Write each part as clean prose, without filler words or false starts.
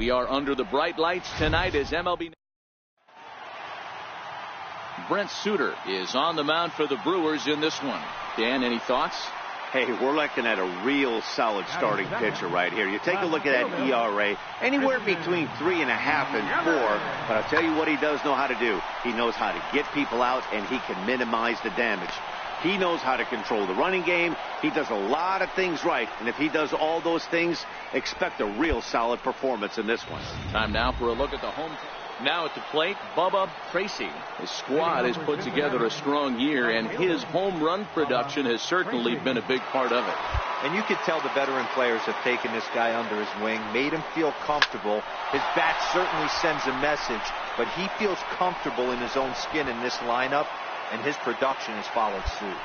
We are under the bright lights tonight as MLB. Brent Suter is on the mound for the Brewers in this one. Dan, any thoughts? Hey, we're looking at a real solid starting pitcher right here. You take a look at that ERA, anywhere between 3.5 and 4. But I'll tell you what he does know how to do. He knows how to get people out, and he can minimize the damage. He knows how to control the running game. He does a lot of things right. And if he does all those things, expect a real solid performance in this one. Time now for a look at the home. Now at the plate, Bubba Tracy. His squad has put together a strong year, and his home run production has certainly been a big part of it. And you can tell the veteran players have taken this guy under his wing, made him feel comfortable. His bat certainly sends a message, but he feels comfortable in his own skin in this lineup, and his production has followed suit.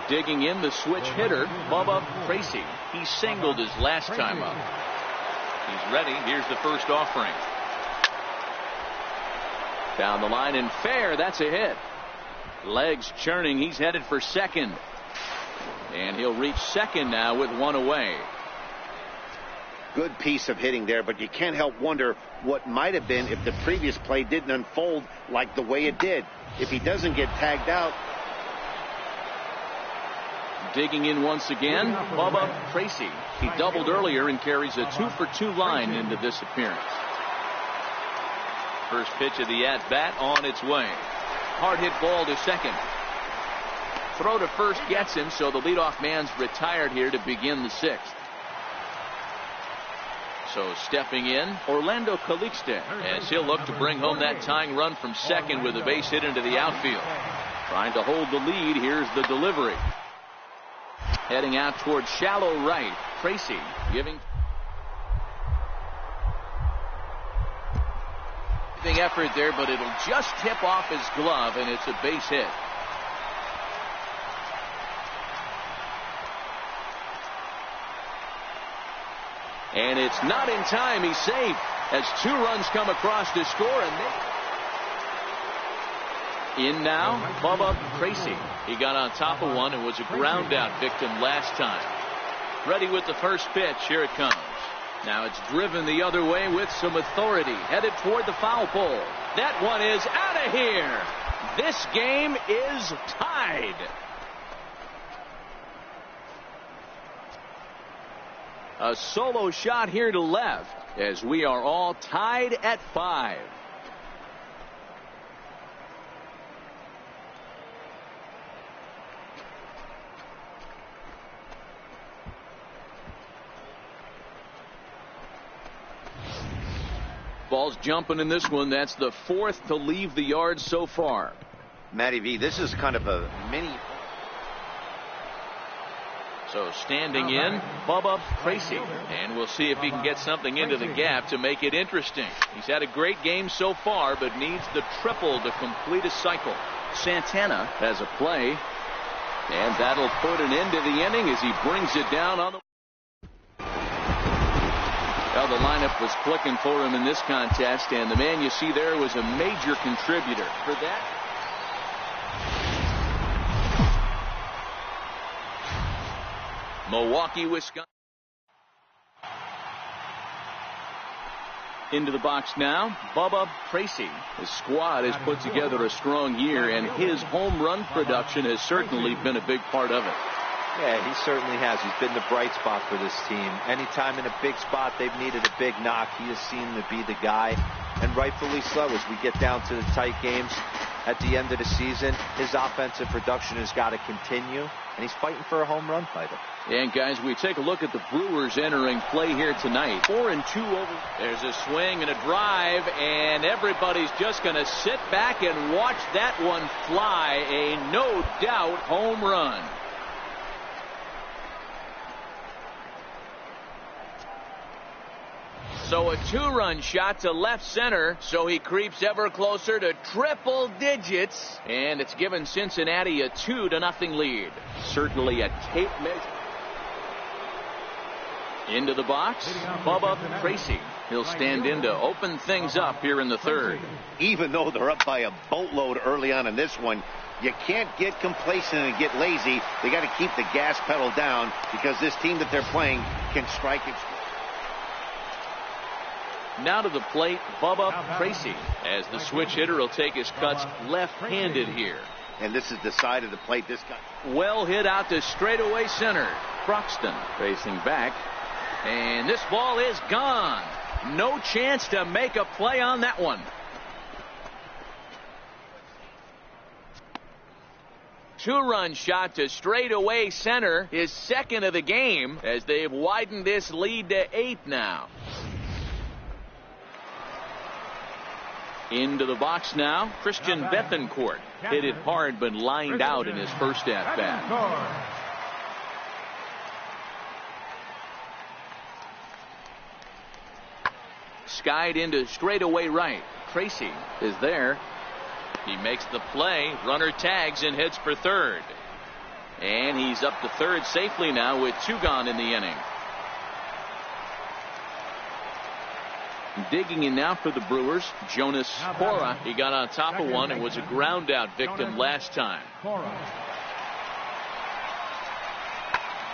Digging in the switch hitter, Bubba Tracy. He singled his last time up. He's ready. Here's the first offering. Down the line and fair. That's a hit. Legs churning. He's headed for second. And he'll reach second now with one away. Good piece of hitting there, but you can't help wonder what might have been if the previous play didn't unfold like the way it did. If he doesn't get tagged out. Digging in once again, Bubba Tracy. He doubled earlier and carries a 2-for-2 line into this appearance. First pitch of the at-bat on its way. Hard hit ball to second. Throw to first gets him, so the leadoff man's retired here to begin the sixth. So stepping in, Orlando Calixte, as he'll look to bring home that tying run from second with a base hit into the outfield. Trying to hold the lead. Here's the delivery. Heading out towards shallow right. Tracy giving effort there, but it'll just tip off his glove, and it's a base hit. And it's not in time. He's safe as 2 runs come across to score, and in now, Bubba Tracy. He got on top of one and was a ground out victim last time. Ready with the first pitch. Here it comes. Now it's driven the other way with some authority. Headed toward the foul pole. That one is out of here. This game is tied. A solo shot here to left as we are all tied at 5. Ball's jumping in this one. That's the 4th to leave the yard so far. Matty V, this is kind of a mini. So standing in, Bubba Tracy. And we'll see if he can get something into the gap to make it interesting. He's had a great game so far, but needs the triple to complete a cycle. Santana has a play. And that'll put an end to the inning as he brings it down on the. Well, the lineup was clicking for him in this contest, and the man you see there was a major contributor for that. Milwaukee, Wisconsin. Into the box now, Bubba Tracy. His squad has put together a strong year, and his home run production has certainly been a big part of it. Yeah, he certainly has. He's been the bright spot for this team. Anytime in a big spot they've needed a big knock, he has seemed to be the guy. And rightfully so, as we get down to the tight games at the end of the season, his offensive production has got to continue, and he's fighting for a home run title. And guys, we take a look at the Brewers entering play here tonight. 4-2 over. There's a swing and a drive, and everybody's just going to sit back and watch that one fly. A no doubt home run. So a 2-run shot to left center, so he creeps ever closer to triple digits, and it's given Cincinnati a 2-0 lead. Certainly a tape measure. Into the box, Bubba Tracy. He'll stand in to open things up here in the 3rd. Even though they're up by a boatload early on in this one, You can't get complacent and get lazy. They got to keep the gas pedal down because this team that they're playing can strike it. Now to the plate, Bubba Tracy, as the switch hitter will take his cuts left-handed here. And this is the side of the plate. This guy. Well hit out to straightaway center. Croxton facing back. And this ball is gone. No chance to make a play on that one. Two-run shot to straightaway center, his second of the game, as they've widened this lead to 8 now. Into the box now, Christian Bethencourt. Hit it hard but lined out in his first at-bat. Skied into straightaway right. Tracy is there. He makes the play. Runner tags and heads for third. And he's up to third safely now with 2 gone in the inning. Digging in now for the Brewers, Jonas Cora. He got on top of one and was a ground out victim last time.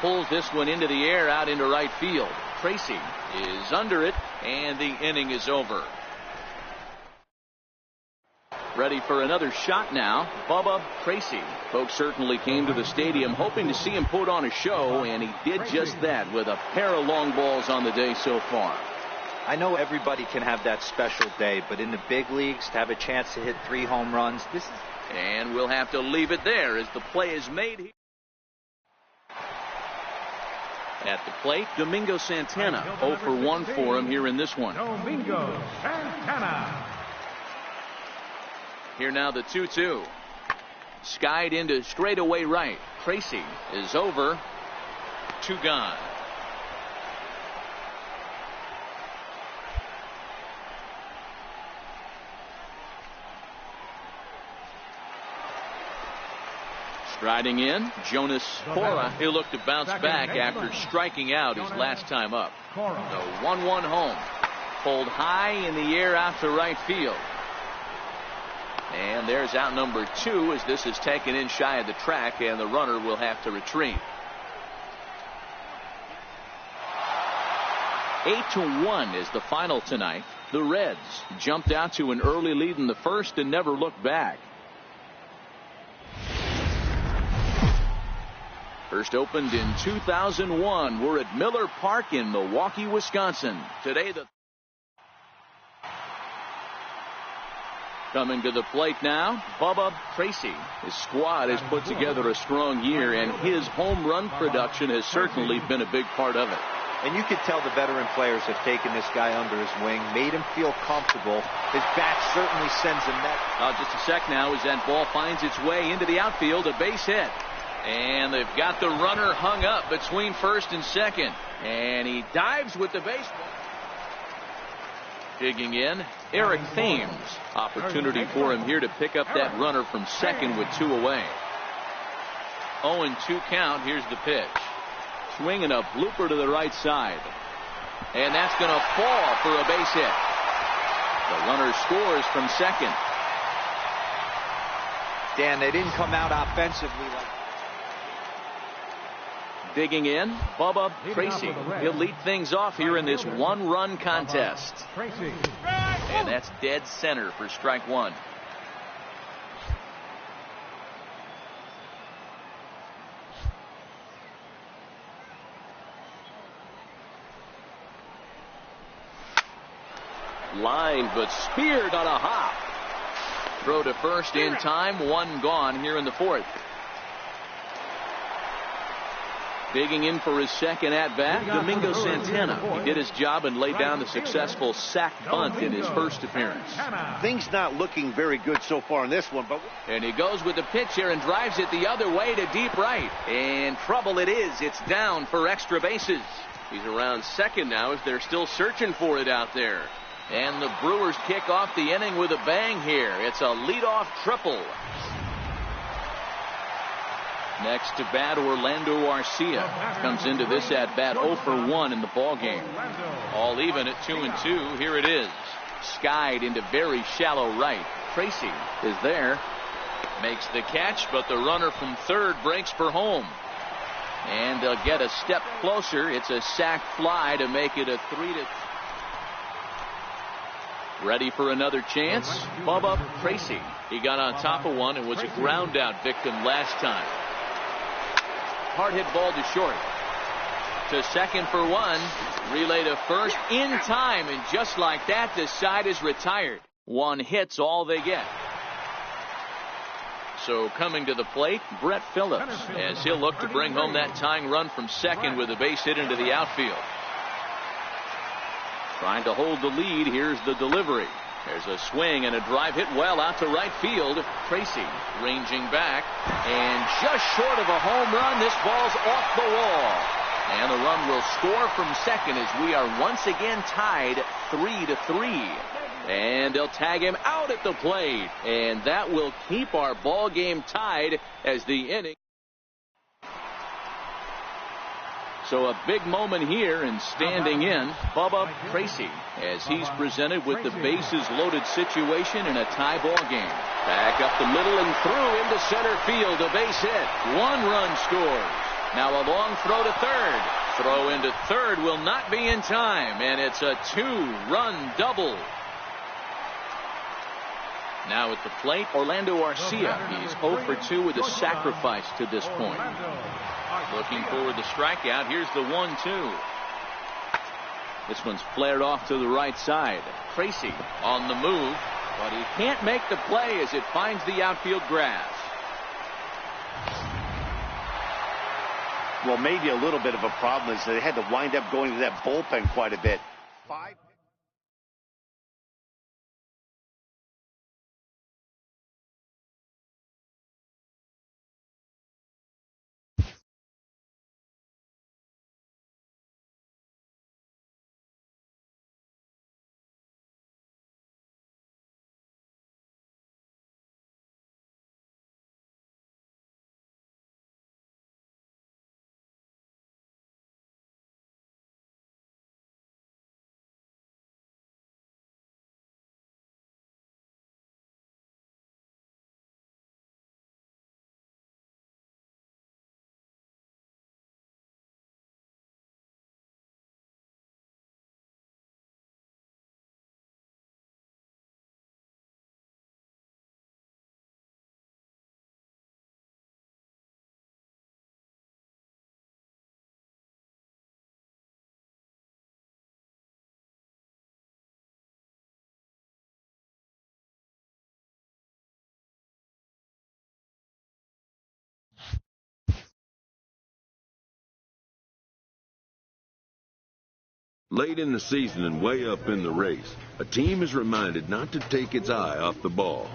Pulls this one into the air out into right field. Tracy is under it, and the inning is over. Ready for another shot now, Bubba Tracy. Folks certainly came to the stadium hoping to see him put on a show, and he did just that with a pair of long balls on the day so far. I know everybody can have that special day, but in the big leagues, to have a chance to hit 3 home runs, this is... And we'll have to leave it there as the play is made here. At the plate, Domingo Santana. 0 for 1 for him here in this one. Domingo Santana. Here now the 2-2. Skied into straightaway right. Tracy is over. 2 gone. Striding in, Jonas Cora. He'll look to bounce back after striking out his last time up. The 1-1 home. Pulled high in the air out to right field. And there's out number 2 as this is taken in shy of the track, and the runner will have to retreat. 8-1 is the final tonight. The Reds jumped out to an early lead in the first and never looked back. First opened in 2001. We're at Miller Park in Milwaukee, Wisconsin. Today coming to the plate now, Bubba Tracy. His squad has put together a strong year, and his home run production has certainly been a big part of it. And you can tell the veteran players have taken this guy under his wing, made him feel comfortable. His bat certainly sends him that. Just a sec now as that ball finds its way into the outfield, a base hit. And they've got the runner hung up between first and second. And he dives with the baseball. Digging in, Eric Thames. Opportunity for him here to pick up that runner from second with 2 away. 0-2 count. Here's the pitch. Swinging a blooper to the right side. And that's going to fall for a base hit. The runner scores from second. Dan, they didn't come out offensively like... Digging in, Bubba Tracy. He'll lead things off here in this 1-run contest. And that's dead center for strike 1. Line, but speared on a hop. Throw to first in time. 1 gone here in the 4th. Digging in for his second at-bat, Domingo Santana. He did his job and laid down the successful sac bunt in his first appearance. Things not looking very good so far in this one, but... And he goes with the pitch here and drives it the other way to deep right. And trouble it is. It's down for extra bases. He's around second now as they're still searching for it out there. And the Brewers kick off the inning with a bang here. It's a leadoff triple. Next to bat, Orlando Arcia comes into this at bat 0 for 1 in the ball game. All even at 2-2. Here it is. Skied into very shallow right. Tracy is there. Makes the catch, but the runner from third breaks for home. And they'll get a step closer. It's a sac fly to make it a 3-. Ready for another chance. Bubba Tracy. He got on top of one and was a ground out victim last time. Hard hit ball to short. To second for one. Relay to first in time. And just like that, the side is retired. One hit's all they get. So coming to the plate, Brett Phillips, as he'll look to bring home that tying run from second with a base hit into the outfield. Trying to hold the lead. Here's the delivery. There's a swing and a drive hit well out to right field. Tracy ranging back, and just short of a home run. This ball's off the wall. And the run will score from second as we are once again tied 3-3. And they'll tag him out at the plate. And that will keep our ball game tied as the inning. So a big moment here, and standing in, Bubba Tracy, as he's presented with the bases loaded situation in a tie ball game. Back up the middle and through into center field. A base hit. One run scores. Now a long throw to third. Throw into third will not be in time, and it's a 2-run double. Now at the plate, Orlando Arcia. He's 0 for 2 with a sacrifice to this point. Looking for the strikeout. Here's the 1-2. This one's flared off to the right side. Tracy on the move, but he can't make the play as it finds the outfield grass. Well, maybe a little bit of a problem is they had to wind up going to that bullpen quite a bit. Late in the season and way up in the race, a team is reminded not to take its eye off the ball.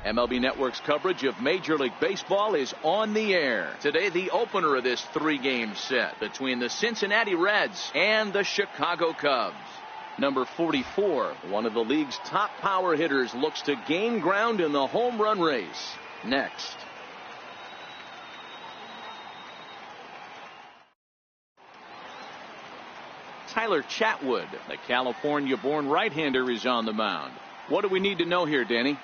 MLB Network's coverage of Major League Baseball is on the air. Today, the opener of this 3-game set between the Cincinnati Reds and the Chicago Cubs. Number 44, one of the league's top power hitters, looks to gain ground in the home run race. Next. Tyler Chatwood, the California-born right-hander, is on the mound. What do we need to know here, Danny?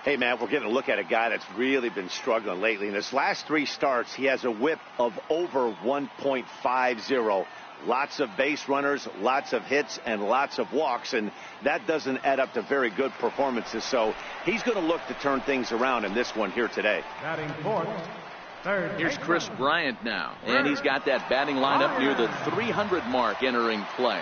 Hey, man, we're getting a look at a guy that's really been struggling lately. In his last 3 starts, he has a whip of over 1.50. Lots of base runners, lots of hits, and lots of walks, and that doesn't add up to very good performances. So he's going to look to turn things around in this one here today. Batting fourth, third. Here's Chris Bryant now, and he's got that batting lineup near the 300 mark entering play.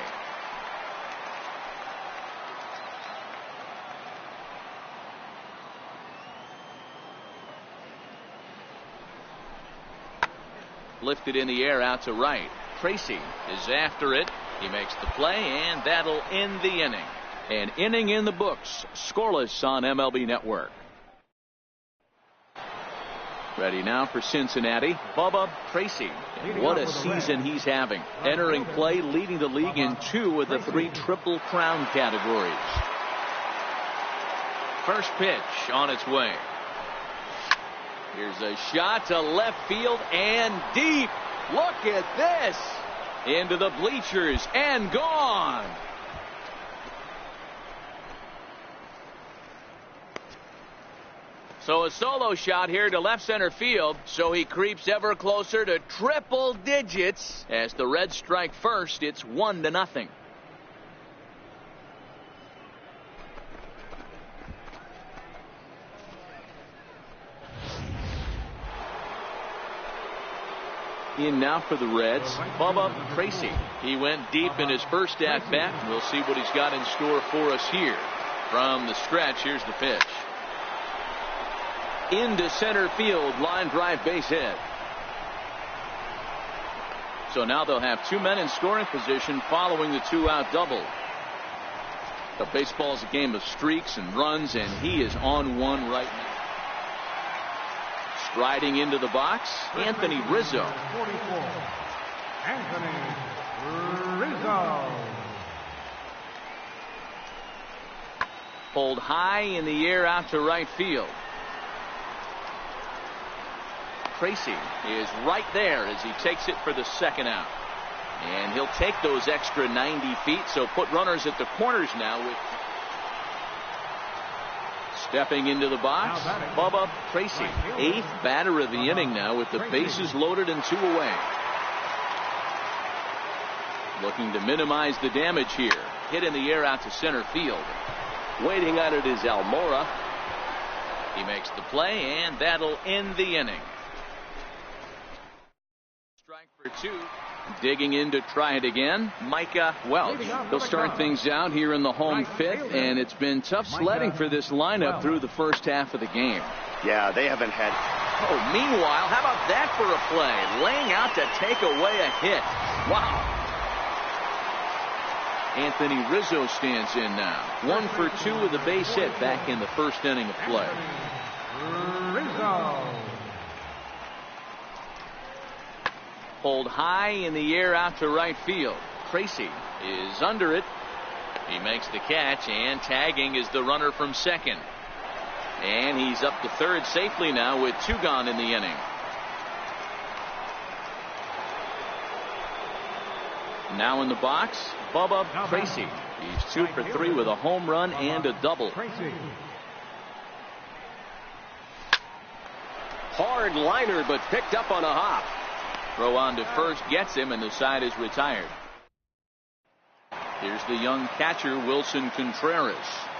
Lifted in the air out to right. Tracy is after it. He makes the play, and that'll end the inning. An inning in the books. Scoreless on MLB Network. Ready now for Cincinnati, Bubba Tracy. And what a season he's having. Entering play, leading the league in 2 of the 3 Triple Crown categories. First pitch on its way. Here's a shot to left field and deep. Look at this. Into the bleachers and gone. So a solo shot here to left center field. So he creeps ever closer to triple digits. As the Reds strike first, it's 1-0. In now for the Reds, Bubba Tracy. He went deep in his first at-bat. We'll see what he's got in store for us here. From the stretch, here's the pitch. Into center field, line drive, base hit. So now they'll have 2 men in scoring position following the 2-out double. But baseball is a game of streaks and runs, and he is on one right now. Striding into the box, Anthony Rizzo. 44, Anthony Rizzo. Pulled high in the air out to right field. Tracy is right there as he takes it for the 2nd out. And he'll take those extra 90 feet, so put runners at the corners now with... Stepping into the box, Bubba Tracy, 8th batter of the inning now with the bases loaded and 2 away. Looking to minimize the damage here. Hit in the air out to center field. Waiting on it is Almora. He makes the play, and that'll end the inning. Strike for 2. Digging in to try it again, Micah Welch. They'll start things out here in the home 5th, and it's been tough sledding for this lineup through the first half of the game. Yeah, they haven't had... Oh, meanwhile, how about that for a play? Laying out to take away a hit. Wow. Anthony Rizzo stands in now. 1 for 2 with a base hit back in the first inning of play. Rizzo. Pulled high in the air out to right field. Tracy is under it. He makes the catch, and tagging is the runner from second. And he's up to third safely now with 2 gone in the inning. Now in the box, Bubba Tracy. He's 2 for 3 with a home run and a double. Hard liner, but picked up on a hop. Throw on to first gets him, and the side is retired. Here's the young catcher, Wilson Contreras.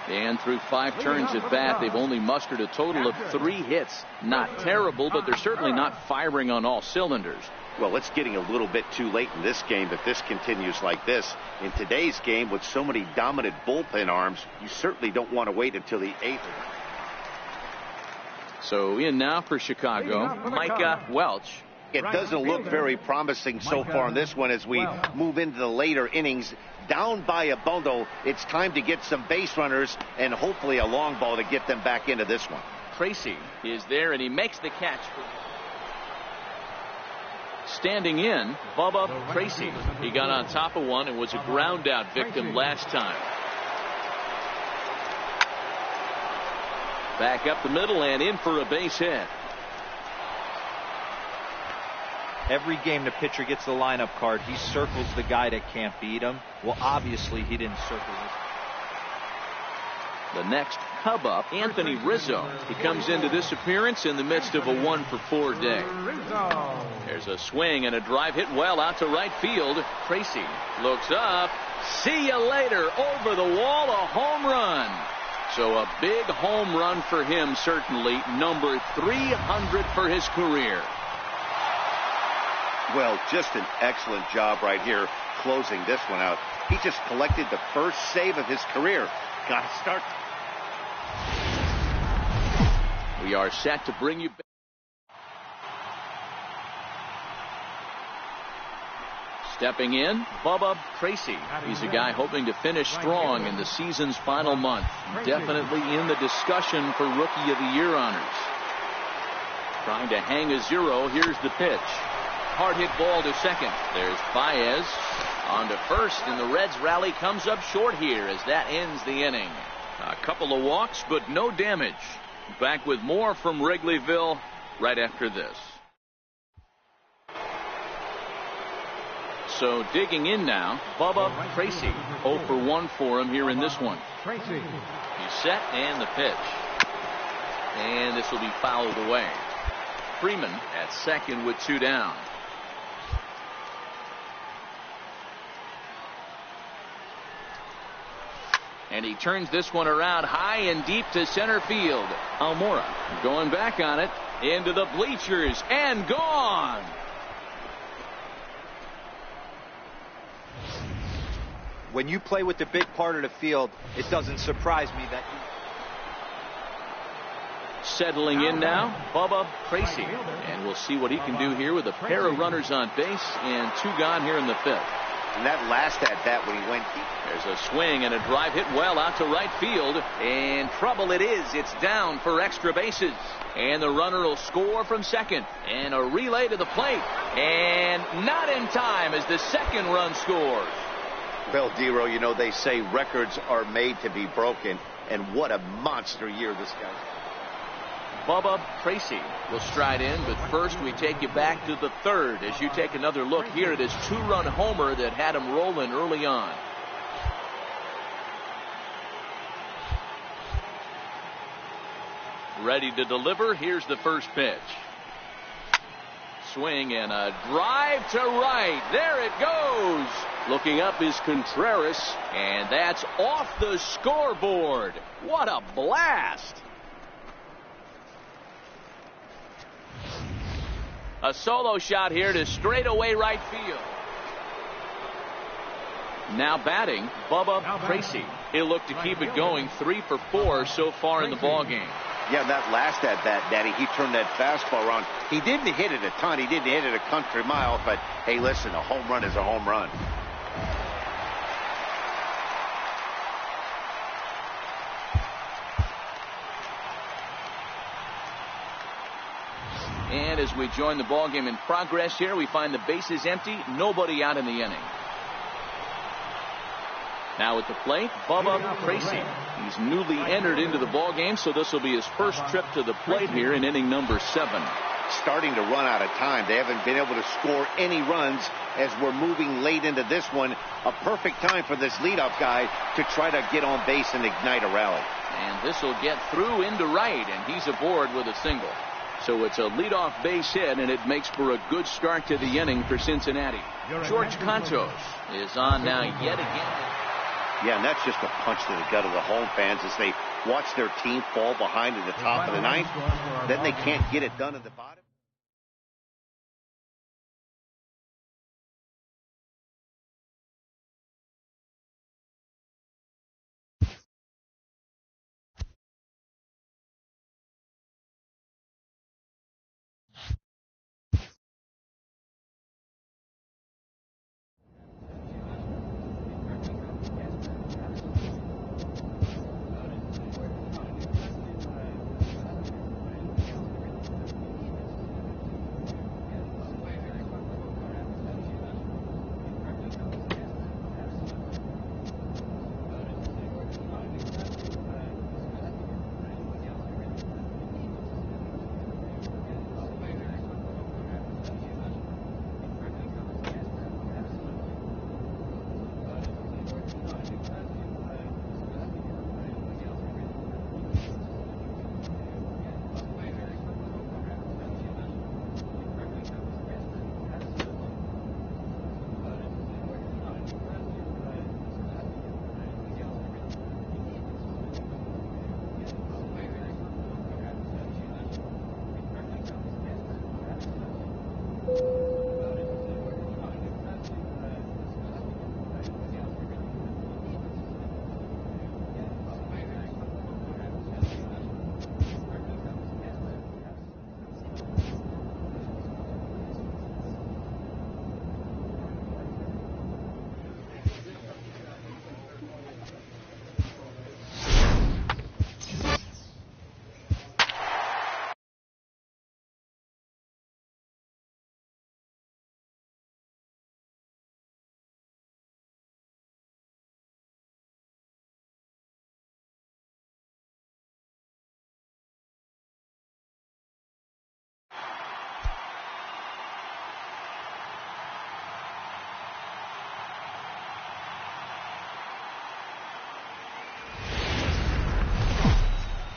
And through 5 turns at bat, they've only mustered a total of 3 hits. Not terrible, but they're certainly not firing on all cylinders. Well, it's getting a little bit too late in this game if this continues like this. In today's game, with so many dominant bullpen arms, you certainly don't want to wait until the 8th. So in now for Chicago, Micah Welch. It doesn't look very promising so far in this one as we move into the later innings. Down by a bundle, it's time to get some base runners and hopefully a long ball to get them back into this one. Tracy is there, and he makes the catch. Standing in, Bubba Tracy. He got on top of one and was a ground out victim last time. Back up the middle and in for a base hit. Every game the pitcher gets the lineup card, he circles the guy that can't beat him. Well, obviously he didn't circle this. The next Cub up, Anthony Rizzo. He comes into this appearance in the midst of a 1-for-4 day. There's a swing and a drive hit well out to right field. Tracy looks up. See you later. Over the wall, a home run. So a big home run for him, certainly. Number 300 for his career. Well, just an excellent job right here closing this one out. He just collected the first save of his career. Got to start. We are set to bring you back. Stepping in, Bubba Tracy. He's a guy hoping to finish strong in the season's final month. Definitely in the discussion for Rookie of the Year honors. Trying to hang a 0. Here's the pitch. Hard hit ball to second. There's Baez on to first, and the Reds rally comes up short here as that ends the inning. A couple of walks, but no damage. Back with more from Wrigleyville right after this. So digging in now, Bubba Tracy. 0 for 1 for him here in this one. He's set and the pitch. And this will be fouled away. Freeman at second with 2 down. And he turns this one around high and deep to center field. Almora going back on it into the bleachers and gone. When you play with the big part of the field, it doesn't surprise me that Settling in now, Bubba Tracy. And we'll see what he can do here with a pair of runners on base and 2 gone here in the 5th. And that last at bat when he went deep. There's a swing and a drive hit well out to right field. And trouble it is. It's down for extra bases. And the runner will score from second. And a relay to the plate. And not in time as the second run scores. Well, Dero, you know, they say records are made to be broken. And what a monster year this guy's. Bubba Tracy will stride in, but first we take you back to the 3rd as you take another look here at his 2-run homer that had him rolling early on. Ready to deliver. Here's the first pitch. Swing and a drive to right. There it goes. Looking up is Contreras, and that's off the scoreboard. What a blast. A solo shot here to straightaway right field. Now batting, Bubba Tracy. He'll look to keep it going. 3 for 4 so far in the ballgame. Yeah, that last at bat, Daddy, he turned that fastball around. He didn't hit it a ton. He didn't hit it a country mile. But, hey, listen, a home run is a home run. And as we join the ballgame in progress here, we find the bases empty. Nobody out in the inning. Now at the plate, Bubba Tracy. He's newly entered into the ballgame, so this will be his first trip to the plate here in inning number 7. Starting to run out of time. They haven't been able to score any runs as we're moving late into this one. A perfect time for this leadoff guy to try to get on base and ignite a rally. And this will get through into right, and he's aboard with a single. So it's a leadoff base hit, and it makes for a good start to the inning for Cincinnati. George Contos is on now yet again. Yeah, and that's just a punch to the gut of the home fans as they watch their team fall behind at the top of the 9th. Then they can't get it done at the bottom.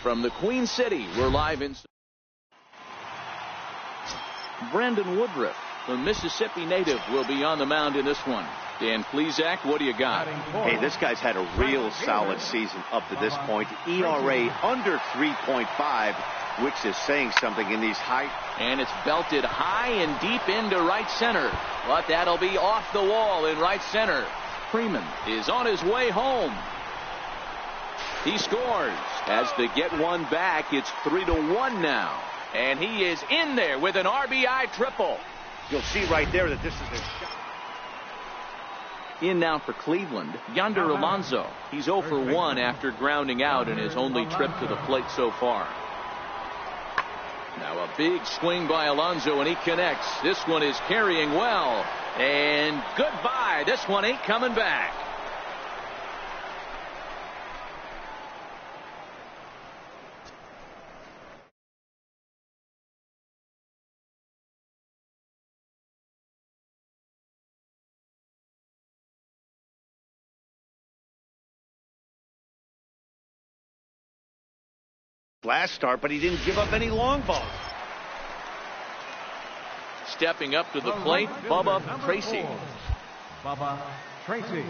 From the Queen City, we're live in Brandon Woodruff, the Mississippi native, will be on the mound in this one. Dan Plesac, what do you got? Hey, this guy's had a real solid season up to this point. ERA under 3.5, which is saying something in these high. And it's belted high and deep into right center. But that'll be off the wall in right center. Freeman is on his way home. He scores. Has to get one back. It's 3-1 now. And he is in there with an RBI triple. You'll see right there that this is a shot. In now for Cleveland, Yonder Alonso. He's 0 for 1 after grounding out in his only trip to the plate so far. Now a big swing by Alonso, and he connects. This one is carrying well. And goodbye. This one ain't coming back. Last start, but he didn't give up any long balls. Stepping up to the plate, Bubba Tracy. Bubba Tracy.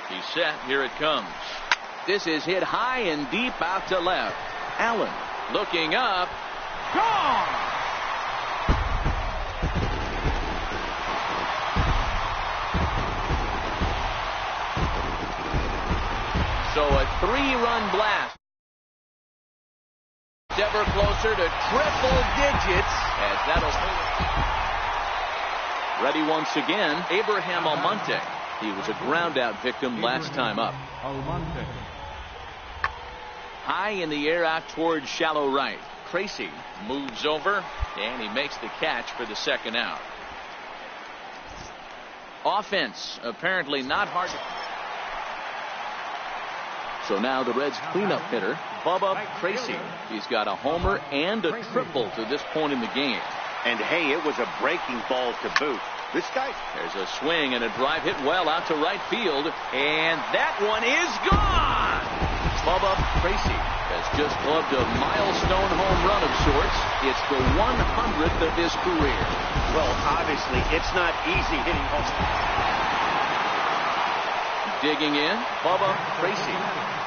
He's set. Here it comes. This is hit high and deep out to left. Allen looking up. Gone! So a 3-run blast. Ever closer to triple digits as that'll ready once again. Abraham Almonte. He was a ground out victim last time up. Almonte. High in the air out towards shallow right. Tracy moves over and he makes the catch for the second out. Offense apparently not hard to. So now the Reds cleanup hitter, Bubba Tracy. He's got a homer and a triple to this point in the game. And hey, it was a breaking ball to boot. This guy. There's a swing and a drive hit well out to right field. And that one is gone. Bubba Tracy has just gloved a milestone home run of sorts. It's the 100th of his career. Well, obviously, it's not easy hitting home. Digging in, Bubba Tracy.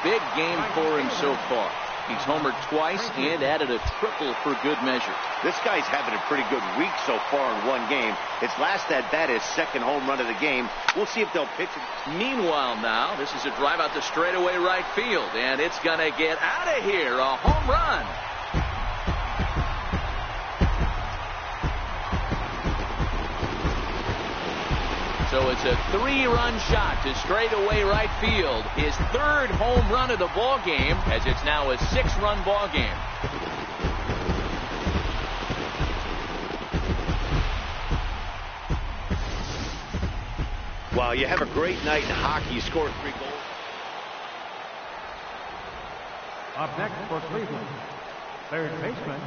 Big game for him so far. He's homered twice and added a triple for good measure. This guy's having a pretty good week so far in one game. His last at bat is second home run of the game. We'll see if they'll pitch it. Meanwhile now, this is a drive out to straightaway right field, and it's going to get out of here. A home run. So it's a 3-run shot to straightaway right field. His third home run of the ball game, as it's now a 6-run ball game. Wow, you have a great night in hockey. You score 3 goals. Up next for Cleveland, third baseman,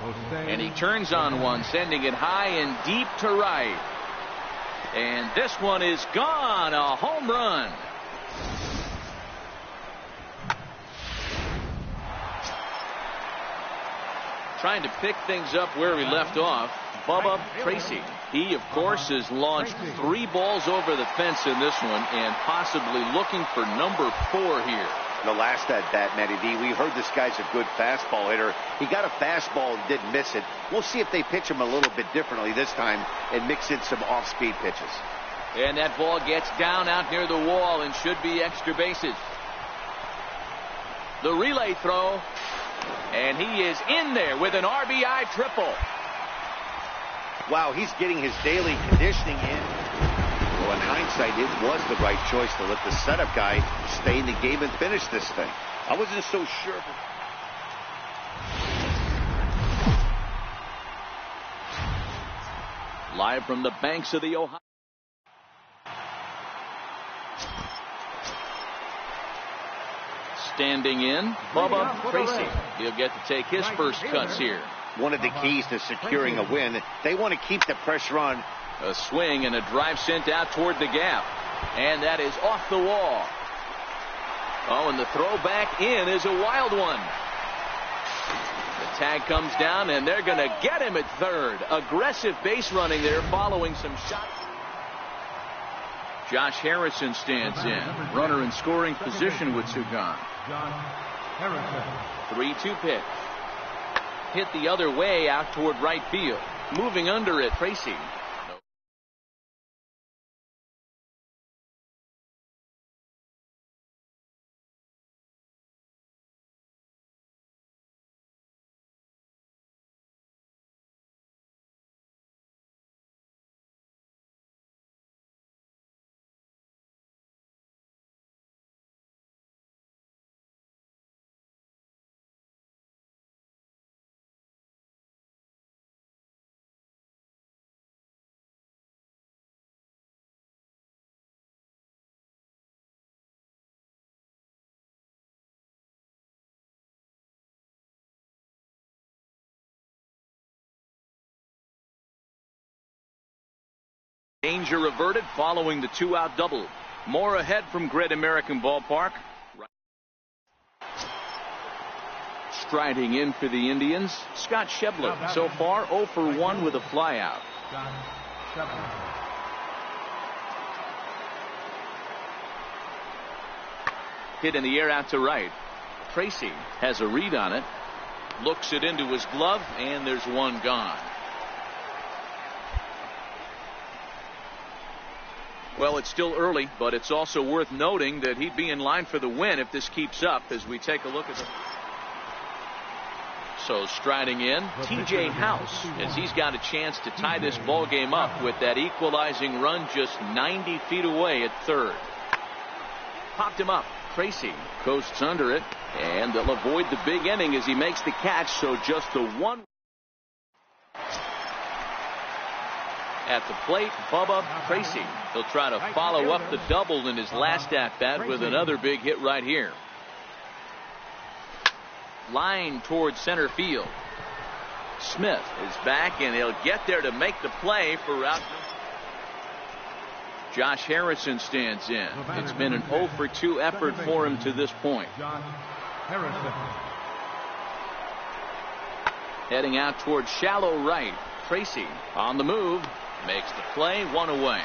Jose. And he turns on one, sending it high and deep to right. And this one is gone. A home run. Trying to pick things up where we left off, Bubba Tracy. He, of course, has launched 3 balls over the fence in this one and possibly looking for number 4 here. The last at bat, Matty D, we heard this guy's a good fastball hitter. He got a fastball and didn't miss it. We'll see if they pitch him a little bit differently this time and mix in some off-speed pitches. And that ball gets down out near the wall and should be extra bases. The relay throw, and he is in there with an RBI triple. Wow, he's getting his daily conditioning in. Well, in hindsight, it was the right choice to let the setup guy stay in the game and finish this thing. I wasn't so sure. Live from the banks of the Ohio. Standing in, Bubba Tracy. He'll get to take his first cuts here. One of the keys to securing a win, they want to keep the pressure on. A swing and a drive sent out toward the gap. And that is off the wall. Oh, and the throw back in is a wild one. The tag comes down, and they're going to get him at third. Aggressive base running there following some shots. Josh Harrison stands in. Runner in scoring position with two gone. 3-2 pitch. Hit the other way out toward right field. Moving under it, Tracy. Danger averted following the two-out double. More ahead from Great American Ballpark. Striding in for the Indians, Scott Schebler. So far 0 for 1 with a flyout. Hit in the air out to right. Tracy has a read on it. Looks it into his glove, and there's one gone. Well, it's still early, but it's also worth noting that he'd be in line for the win if this keeps up as we take a look at the... So striding in, T.J. House, as he's got a chance to tie this ball game up with that equalizing run just 90 feet away at third. Popped him up. Tracy coasts under it, and they'll avoid the big inning as he makes the catch, so just the one. At the plate, Bubba Tracy. He'll try to follow up the double in his last at-bat with another big hit right here. Line towards center field. Smith is back, and he'll get there to make the play for out. Josh Harrison stands in. It's been an 0 for 2 effort for him to this point. Heading out towards shallow right. Tracy on the move. Makes the play, one away.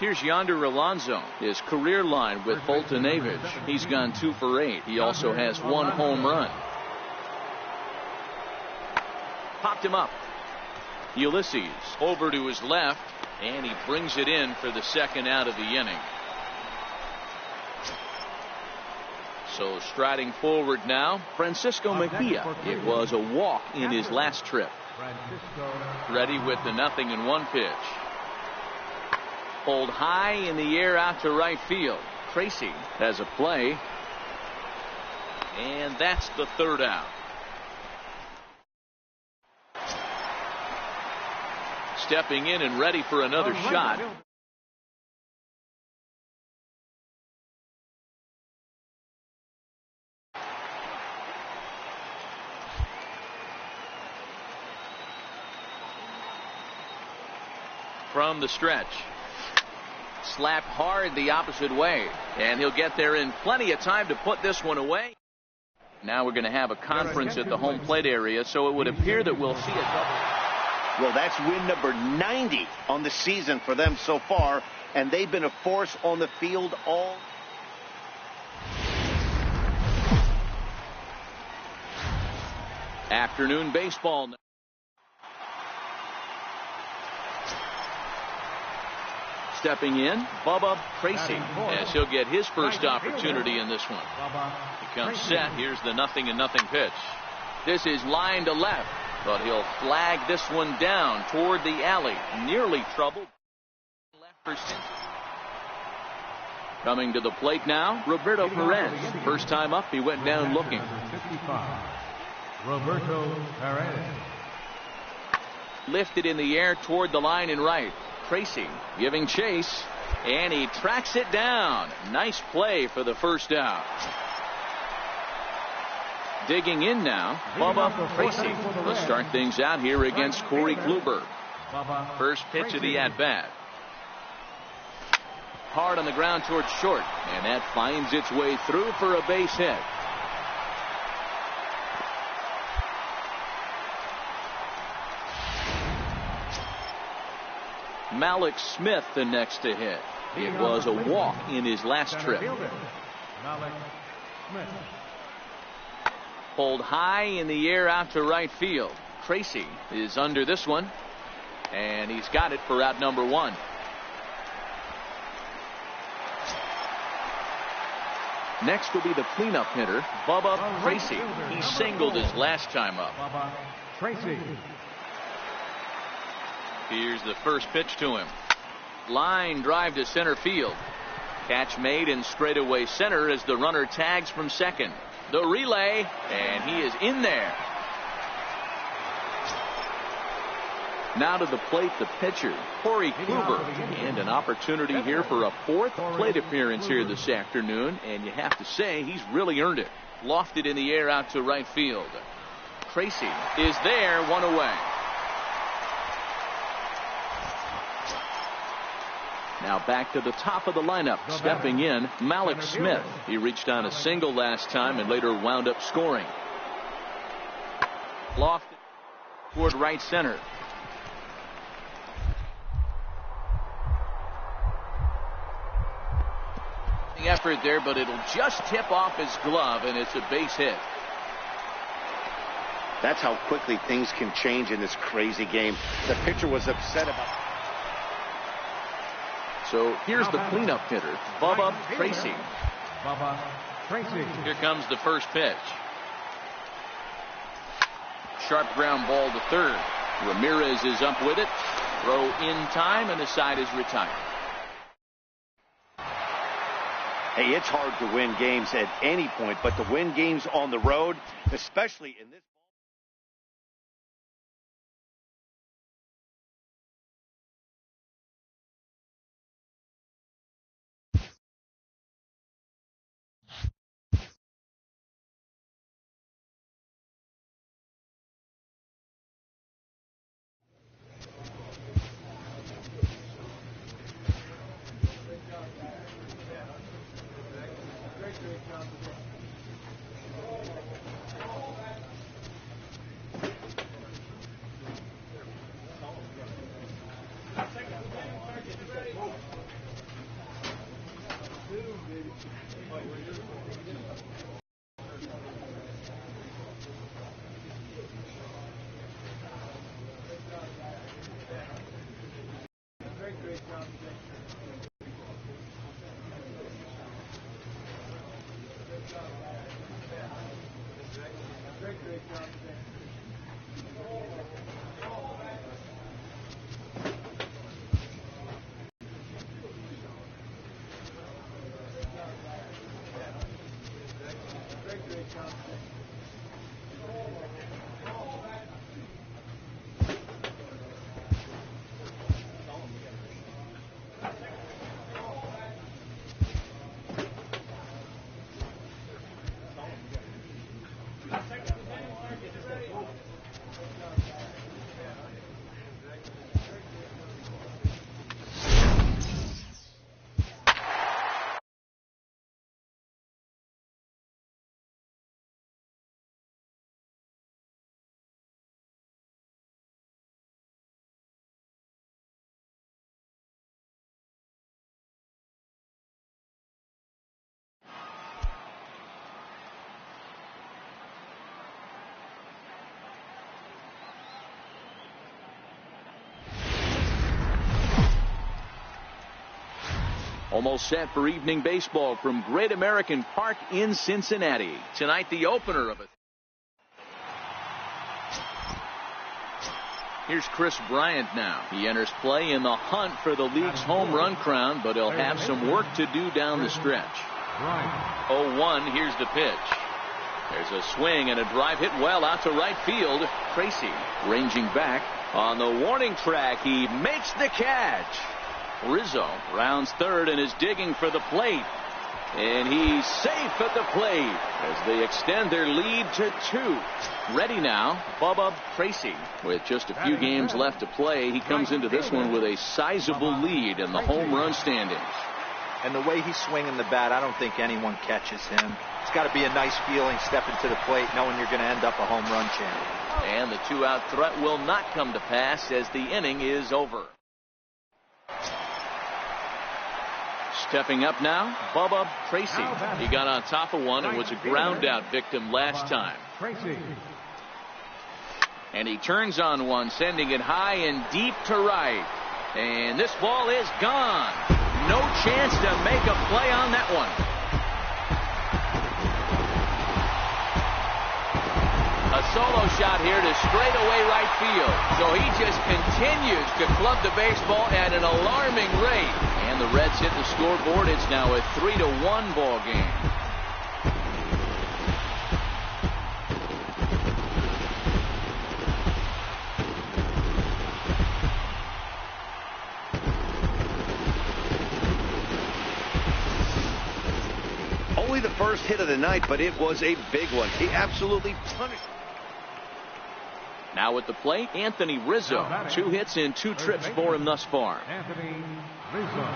Here's Yonder Alonso, his career line with Fulton Avage. He's gone 2 for 8. He also has 1 home run. Popped him up. Ulysses over to his left, and he brings it in for the second out of the inning. So striding forward now, Francisco Mejia. It was a walk in his last trip. Ready with the 0-1 pitch. Pulled high in the air out to right field. Tracy has a play. And that's the third out. Stepping in and ready for another shot. From the stretch. Slap hard the opposite way. And he'll get there in plenty of time to put this one away. Now we're going to have a conference at the home plate area, so it would appear that we'll see a double. Well, that's win number 90 on the season for them so far, and they've been a force on the field all. Afternoon baseball. Stepping in, Bubba Tracy, as he'll get his first opportunity in this one. He comes set. Here's the 0-0 pitch. This is line to left, but he'll flag this one down toward the alley. Nearly troubled. Left for center. Coming to the plate now, Roberto Perez. First time up, he went down looking. Roberto Perez. Lifted in the air toward the line and right. Tracy giving chase, and he tracks it down. Nice play for the first out. Digging in now, Bubba Tracy. Let's start things out here against Corey Kluber. First pitch of the at-bat. Hard on the ground towards short, and that finds its way through for a base hit. Malik Smith the next to hit. It was a walk in his last trip. Pulled high in the air out to right field. Tracy is under this one, and he's got it for out number 1. Next will be the cleanup hitter, Bubba Tracy. He singled his last time up. Tracy. Here's the first pitch to him. Line drive to center field. Catch made in straightaway center as the runner tags from second. The relay, and he is in there. Now to the plate, the pitcher, Corey Kluber, and an opportunity here for a 4th plate appearance here this afternoon, and you have to say he's really earned it. Lofted in the air out to right field. Tracy is there, 1 away. Now back to the top of the lineup. Stepping in, Malik Smith. He reached on a single last time and later wound up scoring. Lofted toward right center. The effort there, but it'll just tip off his glove, and it's a base hit. That's how quickly things can change in this crazy game. The pitcher was upset about. So here's the cleanup hitter, Bubba Tracy. Bubba Tracy. Here comes the first pitch. Sharp ground ball to third. Ramirez is up with it. Throw in time, and the side is retired. Hey, it's hard to win games at any point, but to win games on the road, especially in this. Almost set for evening baseball from Great American Park in Cincinnati. Tonight, the opener of it. Here's Chris Bryant now. He enters play in the hunt for the league's home run crown, but he'll have some work to do down the stretch. 0-1, here's the pitch. There's a swing and a drive hit well out to right field. Tracy ranging back on the warning track. He makes the catch. Rizzo rounds third and is digging for the plate. And he's safe at the plate as they extend their lead to 2. Ready now, Bubba Tracy. With just a few games left to play, he comes into this one with a sizable lead in the home run standings. And the way he's swinging the bat, I don't think anyone catches him. It's got to be a nice feeling stepping to the plate knowing you're going to end up a home run champ. And the 2-out threat will not come to pass as the inning is over. Stepping up now, Bubba Tracy. He got on top of one and was a ground out victim last time. And he turns on one, sending it high and deep to right. And this ball is gone. No chance to make a play on that one. A solo shot here to straightaway right field. So he just continues to club the baseball at an alarming rate. And the Reds hit the scoreboard. It's now a 3-1 ball game. Only the first hit of the night, but it was a big one. He absolutely punished. Now at the plate, Anthony Rizzo. 2 hits and 2 trips for him thus far. Anthony Rizzo.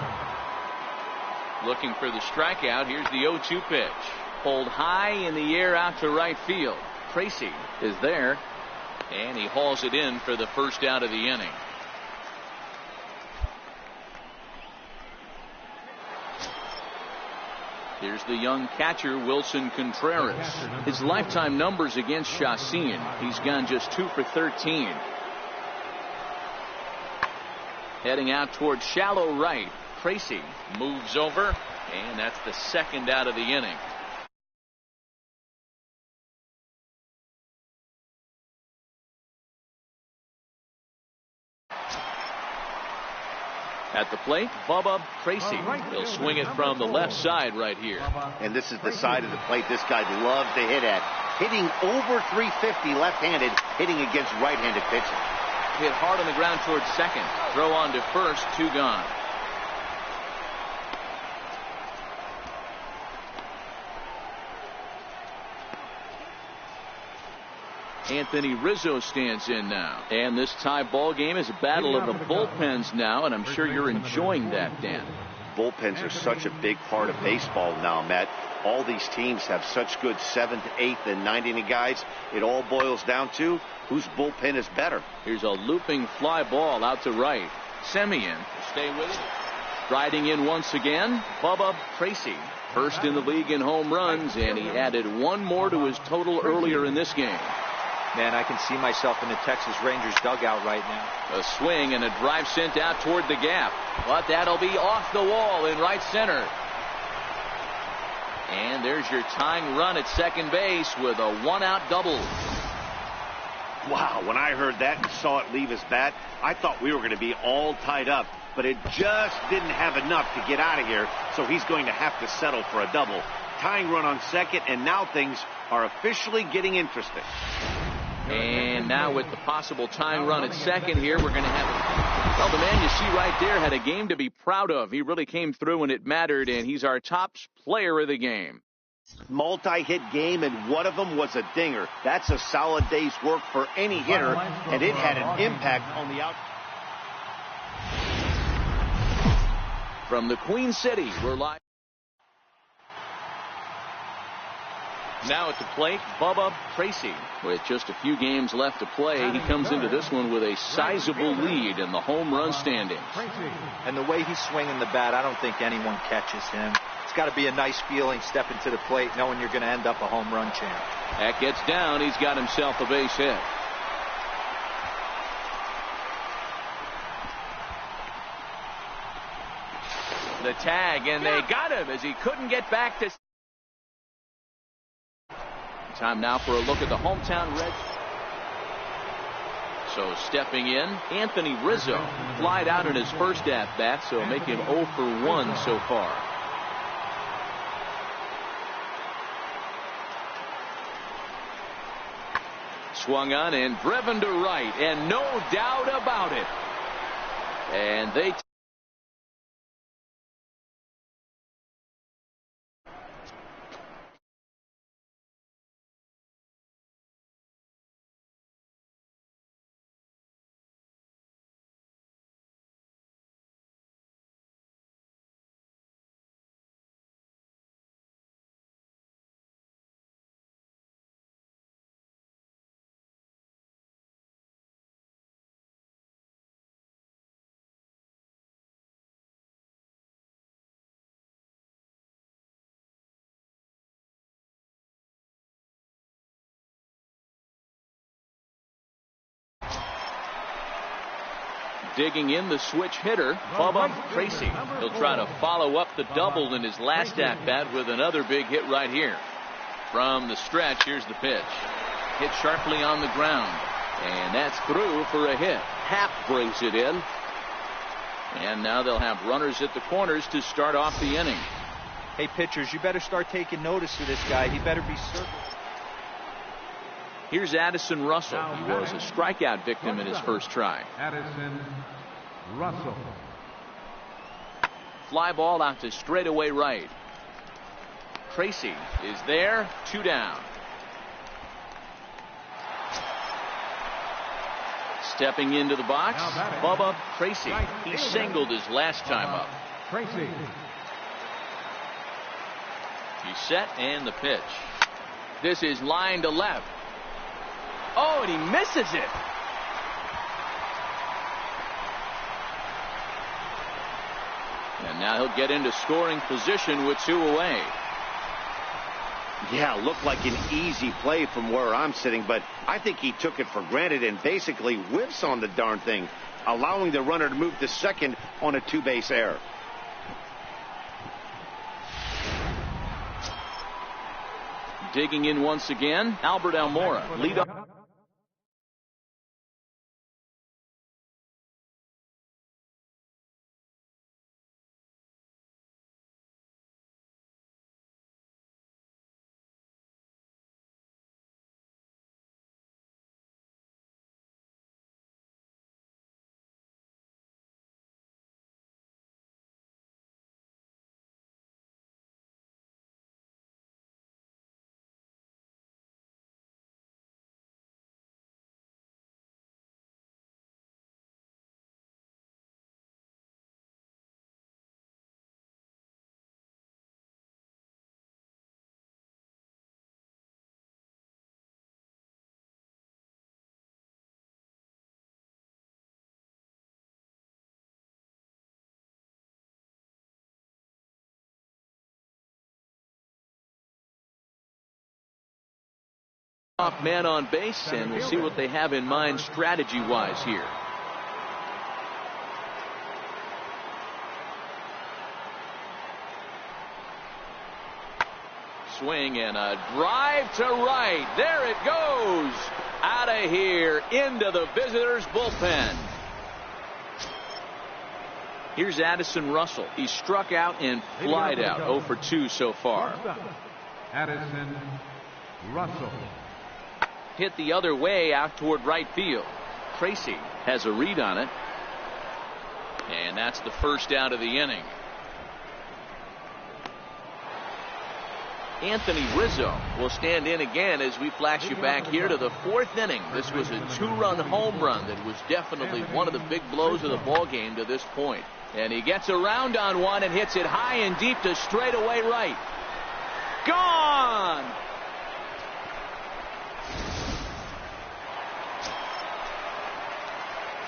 Looking for the strikeout. Here's the 0-2 pitch. Pulled high in the air out to right field. Tracy is there, and he hauls it in for the first out of the inning. Here's the young catcher, Wilson Contreras. His lifetime numbers against Chacin. He's gone just 2 for 13. Heading out toward shallow right. Tracy moves over, and that's the second out of the inning. At the plate, Bubba Tracy. He'll swing it from the left side right here. And this is the side of the plate this guy loves to hit at. Hitting over 350 left-handed, hitting against right-handed pitching. Hit hard on the ground towards second. Throw on to first, 2 gone. Anthony Rizzo stands in now. And this tie ball game is a battle of the bullpens now, and I'm sure you're enjoying that, Dan. Bullpens are such a big part of baseball now, Matt. All these teams have such good 7th, 8th, and 9th inning guys. It all boils down to whose bullpen is better. Here's a looping fly ball out to right. Semien will stay with it. Striding in once again, Bubba Tracy. First in the league in home runs, and he added 1 more to his total earlier in this game. Man, I can see myself in the Texas Rangers dugout right now. A swing and a drive sent out toward the gap. But that'll be off the wall in right center. And there's your tying run at second base with a 1-out double. Wow, when I heard that and saw it leave his bat, I thought we were going to be all tied up. But it just didn't have enough to get out of here, so he's going to have to settle for a double. Tying run on second, and now things are officially getting interesting. And now with the possible tying run at second here, we're going to have, well, the man you see right there had a game to be proud of. He really came through and it mattered, and he's our top player of the game. Multi-hit game, and one of them was a dinger. That's a solid day's work for any hitter, and it had an impact on the out. From the Queen City, we're live. Now at the plate, Bubba Tracy. With just a few games left to play, he comes into this one with a sizable lead in the home run standings. And the way he's swinging the bat, I don't think anyone catches him. It's got to be a nice feeling stepping to the plate knowing you're going to end up a home run champ. That gets down. He's got himself a base hit. The tag, and they got him as he couldn't get back to. Time now for a look at the hometown Reds. So stepping in, Anthony Rizzo. Flied out in his first at-bat, so make him 0 for 1 so far. Swung on and driven to right, and no doubt about it. And they Digging in, the switch hitter, Bubba Tracy. He'll try to follow up the double in his last at-bat with another big hit right here. From the stretch, here's the pitch. Hit sharply on the ground. And that's through for a hit. Happ brings it in. And now they'll have runners at the corners to start off the inning. Hey, pitchers, you better start taking notice of this guy. He better be certain. Here's Addison Russell. He was a strikeout victim in his first try. Addison Russell. Fly ball out to straightaway right. Tracy is there. 2 down. Stepping into the box, Bubba Tracy. He singled his last time up. Tracy. He's set and the pitch. This is line to left. Oh, and he misses it. And now he'll get into scoring position with 2 away. Yeah, looked like an easy play from where I'm sitting, but I think he took it for granted and basically whiffs on the darn thing, allowing the runner to move to second on a 2-base error. Digging in once again, Albert Almora. Lead up. Man on base, and we'll see what they have in mind strategy-wise here. Swing and a drive to right. There it goes. Out of here into the visitors' bullpen. Here's Addison Russell. He struck out and flied out. 0 for 2 so far. Addison Russell. Hit the other way out toward right field. Tracy has a read on it. And that's the first out of the inning. Anthony Rizzo will stand in again as we flash you back here to the 4th inning. This was a 2-run home run that was definitely one of the big blows of the ball game to this point. And he gets around on one and hits it high and deep to straightaway right. Gone!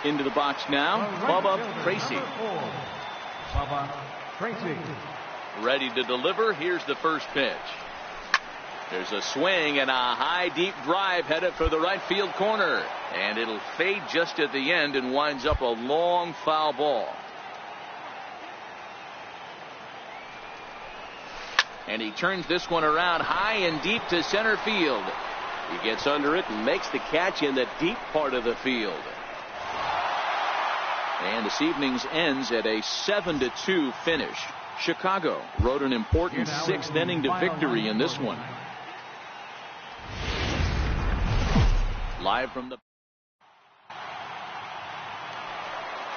Into the box now, Bubba Tracy. Bubba Tracy. Ready to deliver. Here's the first pitch. There's a swing and a high deep drive headed for the right field corner. And it'll fade just at the end and winds up a long foul ball. And he turns this one around high and deep to center field. He gets under it and makes the catch in the deep part of the field. And this evening's ends at a 7-2 finish. Chicago rode an important 6th inning to victory in this one. Live from the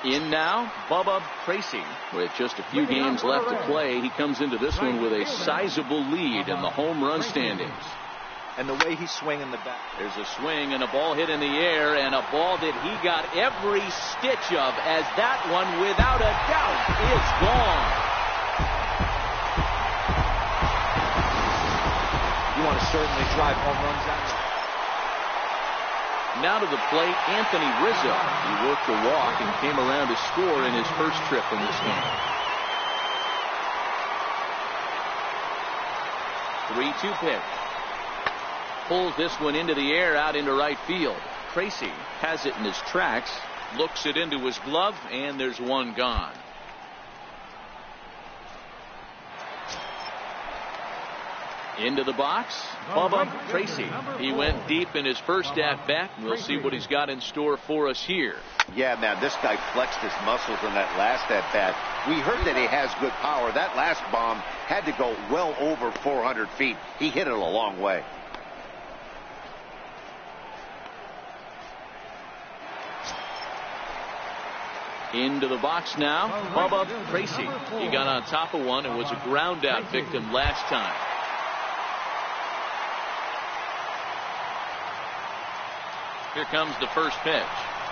in now, Bubba Tracy. With just a few games left to play, he comes into this one with a sizable lead in the home run standings. And the way he's swinging the bat. There's a swing and a ball hit in the air, and a ball that he got every stitch of, as that one, without a doubt, is gone. You want to certainly drive home runs out. Now to the plate, Anthony Rizzo. He worked a walk and came around to score in his first trip in this game. 3-2 pitch. Pulls this one into the air out into right field. Tracy has it in his tracks. Looks it into his glove, and there's one gone. Into the box, Bubba Tracy. He went deep in his first at-bat. We'll see what he's got in store for us here. Yeah, man, this guy flexed his muscles in that last at-bat. We heard that he has good power. That last bomb had to go well over 400 feet. He hit it a long way. Into the box now, Bubba Tracy. He got on top of one and was a ground out victim last time. Here comes the first pitch.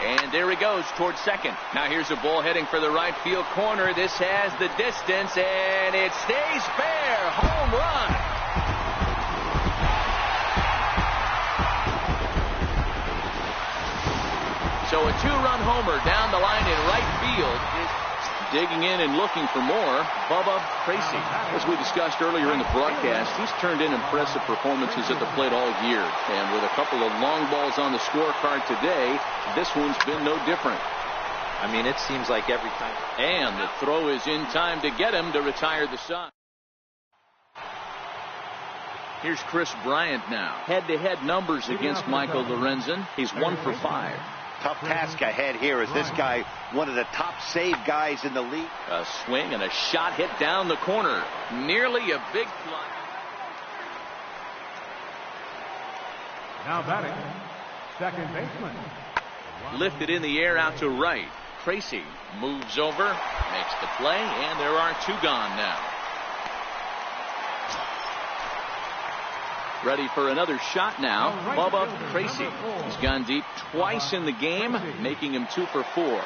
And there he goes towards second. Now here's a ball heading for the right field corner. This has the distance, and it stays fair. Home run. So a two-run homer down the line in right field. Digging in and looking for more, Bubba Tracy. As we discussed earlier in the broadcast, he's turned in impressive performances at the plate all year. And with a couple of long balls on the scorecard today, this one's been no different. I mean, it seems like every time. And the throw is in time to get him to retire the side. Here's Chris Bryant now. Head-to-head numbers against Michael Lorenzen. He's 1 for 5. Tough task ahead here as this guy, one of the top save guys in the league. A swing and a shot hit down the corner. Nearly a big fly. Now batting, second baseman. Lifted in the air out to right. Tracy moves over, makes the play, and there are two gone now. Ready for another shot now, Bubba Tracy. He's gone deep twice in the game, making him 2 for 4.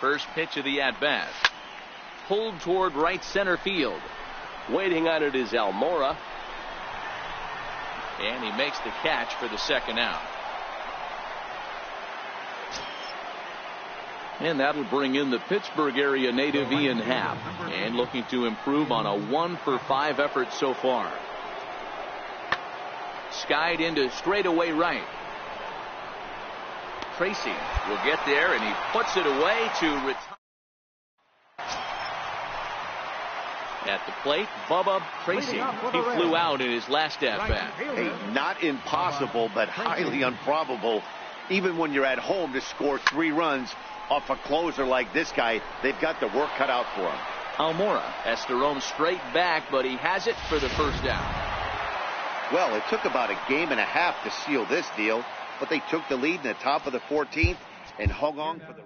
First pitch of the at-bat. Pulled toward right center field. Waiting on it is Almora. And he makes the catch for the second out. And that'll bring in the Pittsburgh area native Ian Happ. And looking to improve on a 1 for 5 effort so far. Skied into straightaway right. Tracy will get there, and he puts it away to retire. At the plate, Bubba Tracy. He flew out in his last at-bat. Hey, not impossible, but highly improbable. Even when you're at home to score 3 runs off a closer like this guy, they've got the work cut out for him. Almora has to roam straight back, but he has it for the first out. Well, it took about a game and a half to seal this deal, but they took the lead in the top of the 14th and hung on for the